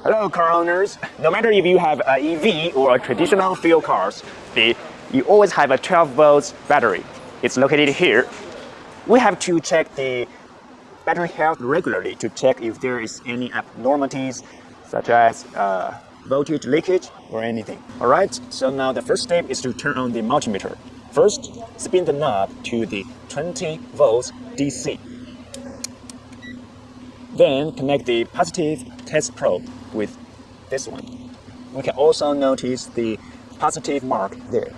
Hello, car owners. No matter if you have an EV or a traditional fuel cars, you always have a 12 volts battery. It's located here. We have to check the battery health regularly to check if there is any abnormalities, such as voltage leakage or anything. All right. So now the first step is to turn on the multimeter. First, spin the knob to the 20 volts DC. Then connect the positive test probe with this one. We can also notice the positive mark there.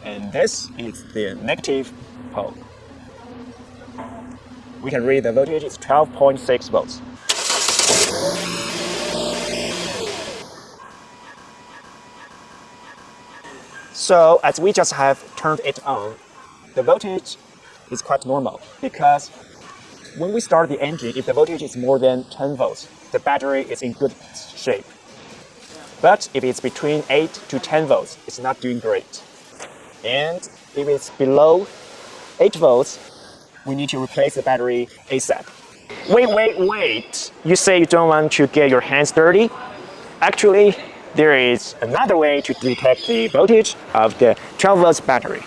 And this is the negative pole. We can read the voltage is 12.6 volts. So as we just have turned it on, the voltage is quite normal because when we start the engine, if the voltage is more than 10 volts, the battery is in good shape. But if it's between 8 to 10 volts, it's not doing great. And if it's below 8 volts, we need to replace the battery ASAP. Wait. You say you don't want to get your hands dirty? Actually, there is another way to detect the voltage of the 12 volts battery.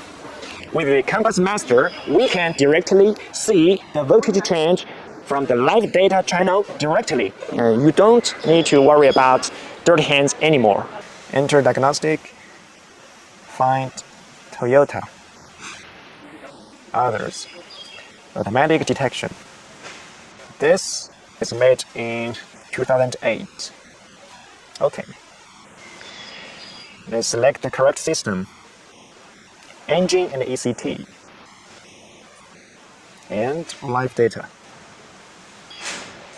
With the Compass Master, we can directly see the voltage change from the live data channel directly. You don't need to worry about dirty hands anymore. Enter diagnostic, find Toyota, others, automatic detection. This is made in 2008. Okay. Let's select the correct system. Engine and ECT, and live data.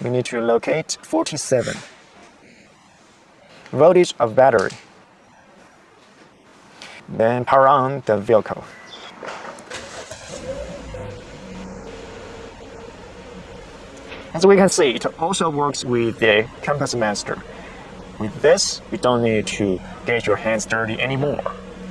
We need to locate 47. Voltage of battery. Then power on the vehicle. As we can see, it also works with the Compass Master. With this, you don't need to get your hands dirty anymore.